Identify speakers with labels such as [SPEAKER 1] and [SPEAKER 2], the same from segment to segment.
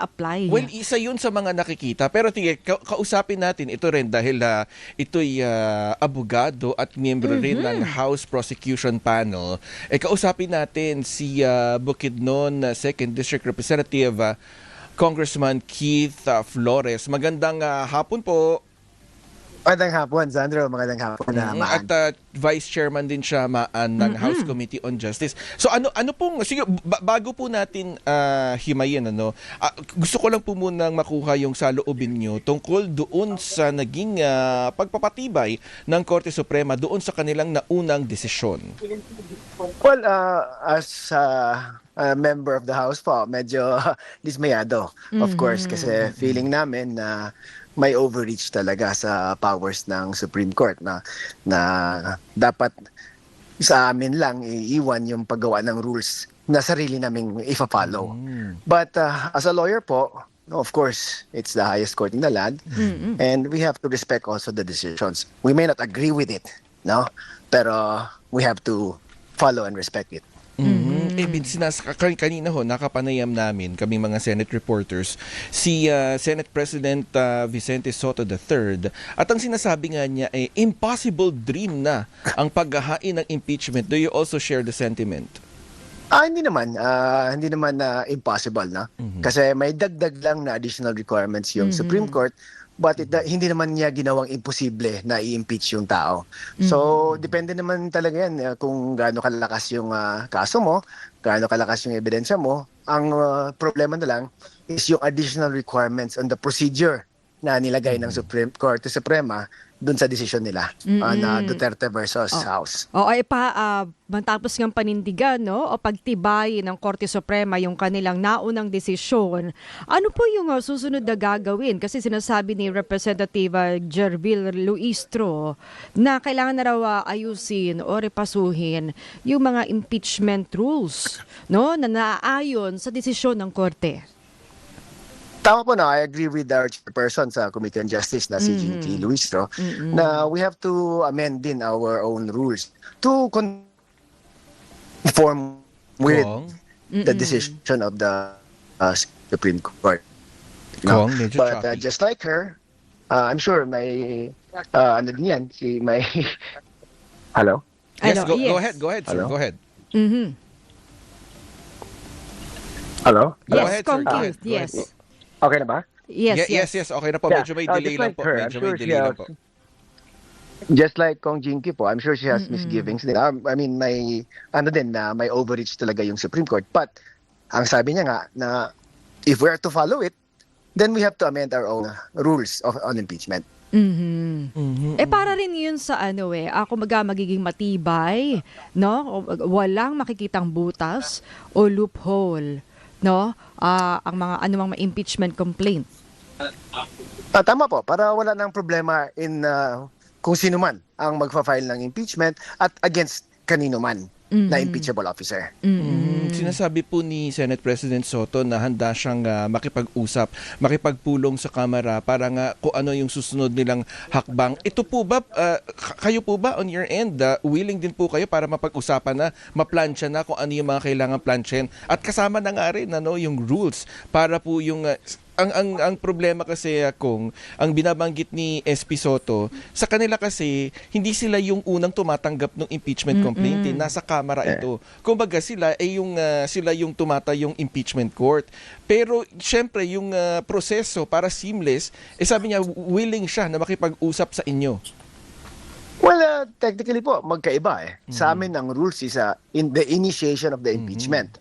[SPEAKER 1] apply.
[SPEAKER 2] Well, isa yun sa mga nakikita. Pero tingin, kausapin natin ito rin dahil ito'y abogado at miyembro rin ng House Prosecution Panel. Kausapin natin si Bukidnon 2nd District Representative Congressman Keith Flores. Magandang hapon po.
[SPEAKER 3] Magandang hapon, Sandro. Magandang hapon naman.
[SPEAKER 2] At Vice Chairman din siya ng House Committee on Justice. So ano pong sige, bago po natin himayin gusto ko lang po munang makuha yung saloobin niyo tungkol doon sa naging pagpapatibay ng Korte Suprema doon sa kanilang naunang desisyon.
[SPEAKER 3] Well, as a member of the House po, medyo dismayado, of course, kasi feeling namin na may overreach talaga sa powers ng Supreme Court na dapat sa amin lang iiwan yung paggawa ng rules na sarili naming ifa-follow. But as a lawyer po, of course, it's the highest court in the land, and we have to respect also the decisions. We may not agree with it, no? Pero we have to follow and respect it.
[SPEAKER 2] Kanina nakapanayam namin, kaming mga Senate reporters, si Senate President Vicente Sotto III, at ang sinasabi nga niya ay impossible dream na ang paghahain ng impeachment. Do you also share the sentiment?
[SPEAKER 3] Hindi naman impossible, no? Kasi may dagdag lang na additional requirements yung Supreme Court, but hindi naman niya ginawang imposible na i-impeach yung tao. So, depende naman talaga yan kung gaano kalakas yung kaso mo, gaano kalakas yung ebidensya mo. Ang problema na lang is yung additional requirements on the procedure na nilagay ng Supreme Court Suprema dun sa desisyon nila na Duterte versus House.
[SPEAKER 1] Matapos ng panindigan, o pagtibay ng Korte Suprema yung kanilang naunang desisyon, ano po yung susunod na gagawin? Kasi sinasabi ni Representative Jervil Luistro na kailangan na raw ayusin o repasuhin yung mga impeachment rules, na naaayon sa desisyon ng Korte.
[SPEAKER 3] Tama po na, I agree with our chairperson sa Committee on Justice na si Jinky Luistro na we have to amend din our own rules to conform with the decision of the Supreme Court. But just like her, I'm sure may ano din yan, may hello?
[SPEAKER 2] Yes, go ahead, sir.
[SPEAKER 3] Hello?
[SPEAKER 2] Go ahead.
[SPEAKER 3] Hello?
[SPEAKER 2] Go
[SPEAKER 1] Yes,
[SPEAKER 2] ahead, sir. Go ahead.
[SPEAKER 1] yes.
[SPEAKER 3] Okay na ba?
[SPEAKER 1] Yes.
[SPEAKER 2] Okay na po. Medyo may delay lang po.
[SPEAKER 3] Just like Kong Jinky po, I'm sure she has misgivings din. I mean, may overreach talaga yung Supreme Court. But ang sabi niya nga na if we are to follow it, then we have to amend our own rules on impeachment.
[SPEAKER 1] Para rin yun sa magiging matibay, walang makikitang butas o loophole, ang mga anumang impeachment complaint.
[SPEAKER 3] Tama po, para wala nang problema in kung sino man ang magfa-file ng impeachment at against kanino man na impeachable officer.
[SPEAKER 2] Sinasabi po ni Senate President Sotto na handa siyang makipag-usap, makipagpulong sa Kamara para nga kung ano yung susunod nilang hakbang. Ito po ba, kayo po ba on your end, willing din po kayo para mapag-usapan na, maplansya na kung ano yung mga kailangan plansyahin? At kasama na nga rin yung rules para po yung... Ang problema kasi kung ang binabanggit ni SP Sotto, sa kanila kasi hindi sila yung unang tumatanggap ng impeachment complaint, nasa Kamara ito. Kumbaga sila yung tumatayong impeachment court. Pero syempre yung proseso para seamless, sabi niya willing siya na makipag-usap sa inyo.
[SPEAKER 3] Well, technically po, magkaiba Sa amin ang rules is in the initiation of the impeachment.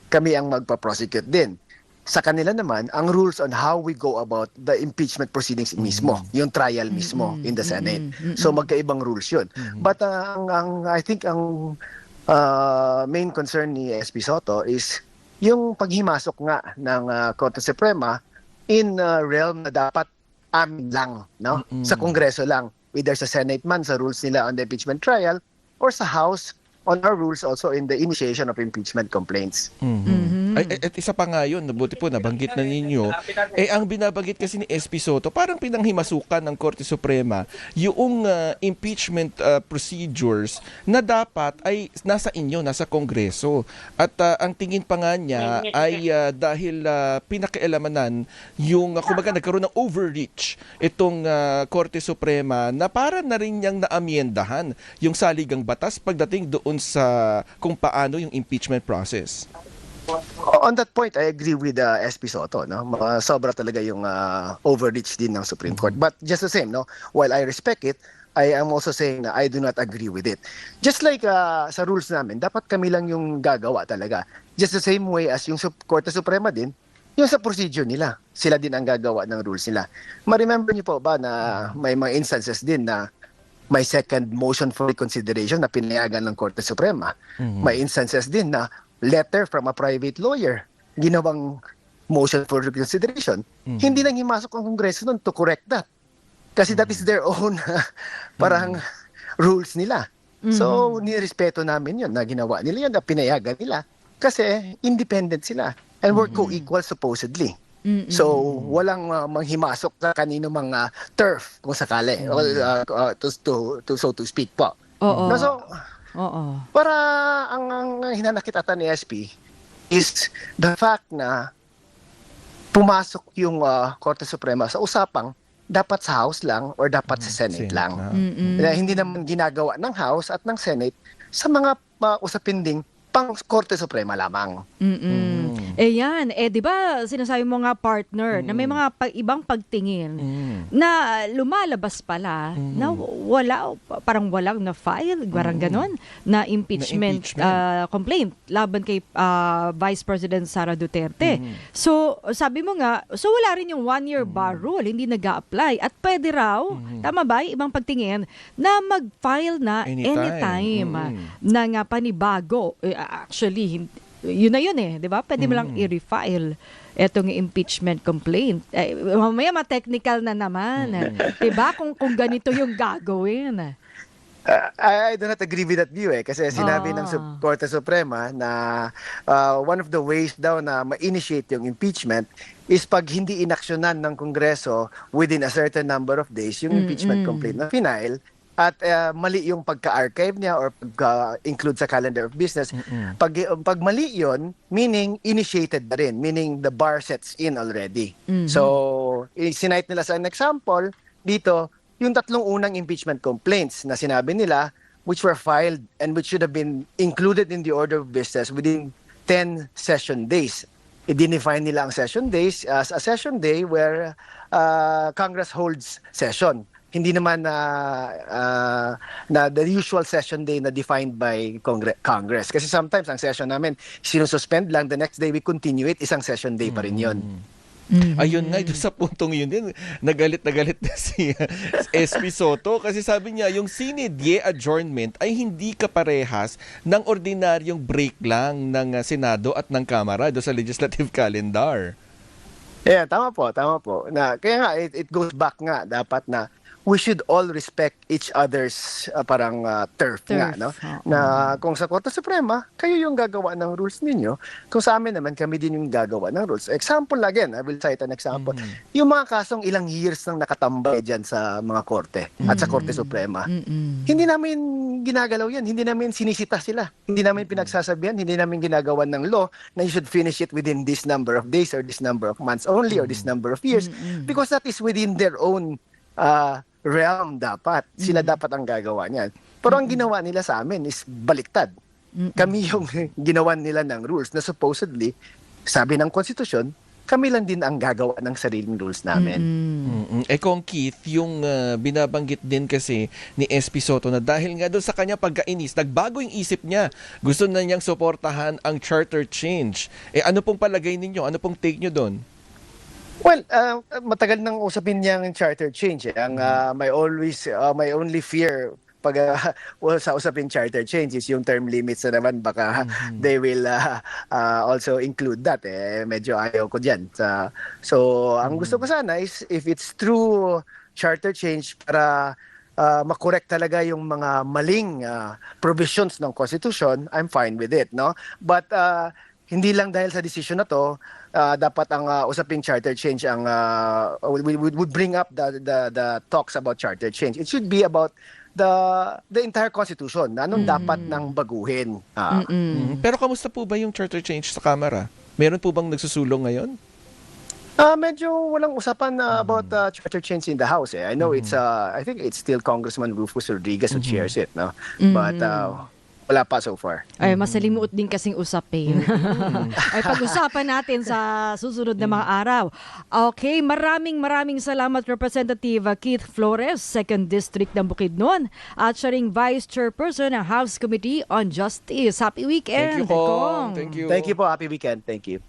[SPEAKER 3] Kami ang magpa-prosecute din. Sa kanila naman, ang rules on how we go about the impeachment proceedings mismo, yung trial mismo in the Senate. So magkaibang rules yun. But I think ang main concern ni SP Sotto is yung paghimasok nga ng Korte Suprema in realm na dapat amin lang, sa Kongreso lang. Either sa Senate man, sa rules nila on the impeachment trial, or sa House on our rules also in the initiation of impeachment complaints.
[SPEAKER 2] At isa pa nga yun, buti po nabanggit na ninyo, ang binabanggit kasi ni SP Soto, parang pinanghimasukan ng Korte Suprema yung impeachment procedures na dapat ay nasa inyo, nasa Kongreso. At ang tingin pa nga niya ay dahil pinakialamanan yung, kumbaga nagkaroon ng overreach itong Korte Suprema na para na rin niyang naamyendahan yung saligang batas pagdating doon sa kung paano yung impeachment process.
[SPEAKER 3] On that point, I agree with SP Soto. No? Sobra talaga yung overreach din ng Supreme Court. But just the same, no? While I respect it, I am also saying na I do not agree with it. Just like sa rules namin, dapat kami lang yung gagawa talaga. Just the same way as yung Korte Suprema din, yung sa procedure nila, sila din ang gagawa ng rules nila. Ma-remember niyo po ba na may mga instances din na may second motion for reconsideration na pinayagan ng Korte Suprema. May instances din na letter from a private lawyer, ginawang motion for reconsideration. Hindi nang himasok ang Kongreso nun to correct that. Kasi that is their own parang rules nila. So, nirespeto namin yun na ginawa nila yun, na pinayagan nila. Kasi independent sila. And we're co-equal supposedly. So, walang manghimasok sa kanino mga turf kung sakali. So to speak po.
[SPEAKER 1] Oo.
[SPEAKER 3] No, so,
[SPEAKER 1] Oo.
[SPEAKER 3] para ang hinanakit ata ni SP is the fact na pumasok yung Korte Suprema sa usapang dapat sa House lang or dapat sa Senate lang. Na hindi naman ginagawa ng House at ng Senate sa mga usapin ding pang Korte Suprema lamang.
[SPEAKER 1] Eh yan, di ba sinasabi mo nga partner na may mga ibang pagtingin na lumalabas pala na parang walang na file, parang ganon, na impeachment, complaint laban kay Vice President Sara Duterte. So, sabi mo nga, so wala rin yung 1-year bar rule, hindi nag-a-apply at pwede raw, tama ba, ibang pagtingin na mag-file na anytime na nga panibago. Actually, yun na yun di ba? Pwede mo lang i-refile etong impeachment complaint. Mamaya ma-technical na naman. Di ba? Kung ganito yung gagawin.
[SPEAKER 3] I do not agree with that view kasi sinabi ng Korte Suprema na one of the ways daw na ma-initiate yung impeachment is pag hindi inaksyonan ng Kongreso within a certain number of days yung impeachment complaint na final at mali yung pagka-archive niya or pagka-include sa calendar of business. Pag mali yun, meaning initiated na rin, meaning the bar sets in already. So, sinite nila sa an example, dito, yung 3 unang impeachment complaints na sinabi nila, which were filed and which should have been included in the order of business within 10 session days. I-define nila ang session days as a session day where Congress holds session. Hindi naman na the usual session day na defined by Congress. Kasi sometimes ang session namin, sinususpend lang, the next day we continue it, isang session day pa rin yun.
[SPEAKER 2] Ayun nga, ito sa puntong yun din, nagalit na si SP Soto kasi sabi niya, yung sine die adjournment ay hindi kaparehas ng ordinaryong break lang ng Senado at ng Kamara do sa legislative calendar.
[SPEAKER 3] Yeah, tama po. Kaya nga, it goes back nga, dapat na we should all respect each other's parang turf nga, no? Na kung sa Korte Suprema, kayo yung gagawa ng rules ninyo. Kung sa amin naman, kami din yung gagawa ng rules. Example again, I will cite an example. Yung mga kasong ilang years nang nakatambay dyan sa mga korte at sa Korte Suprema. Hindi namin ginagalaw yan. Hindi namin sinisita sila. Hindi namin pinagsasabihan. Hindi namin ginagawa ng law na you should finish it within this number of days or this number of months only or this number of years. Because that is within their own realm dapat. Sila dapat ang gagawa niyan. Pero ang ginawa nila sa amin is baliktad. Kami yung ginawa nila ng rules na supposedly, sabi ng konstitusyon, kami lang din ang gagawa ng sariling rules namin.
[SPEAKER 2] Kung Keith, yung binabanggit din kasi ni SP Soto na dahil nga doon sa kanya pagkainis, nagbago yung isip niya. Gusto na niyang suportahan ang charter change. Ano pong palagay ninyo? Ano pong take nyo doon?
[SPEAKER 3] Well, matagal nang usapin niyang charter change. Ang my only fear pag sa usapin charter change is yung term limits na naman baka they will also include that. Medyo ayaw ko diyan. So, ang gusto ko sana is if it's true charter change para makorek talaga yung mga maling provisions ng Constitution, I'm fine with it, no? But hindi lang dahil sa decision na to, dapat ang usaping charter change ang would bring up the talks about charter change. It should be about the entire constitution. Anong dapat nang baguhin?
[SPEAKER 2] Pero kamusta po ba yung charter change sa Kamara? Meron po bang nagsusulong ngayon?
[SPEAKER 3] Medyo walang usapan about charter change in the House. I know I think it's still Congressman Rufus Rodriguez who chairs it, no? But wala pa so far.
[SPEAKER 1] Ay, masalimuot din kasing usapin. Ay, pag-usapan natin sa susunod na mga araw. Okay, maraming salamat Representative Keith Flores, 2nd District ng Bukidnon, at siya ring Vice Chairperson ng House Committee on Justice. Happy weekend,
[SPEAKER 2] Thank you po.
[SPEAKER 1] Kong.
[SPEAKER 2] Thank you.
[SPEAKER 3] Thank you po. Happy weekend. Thank you.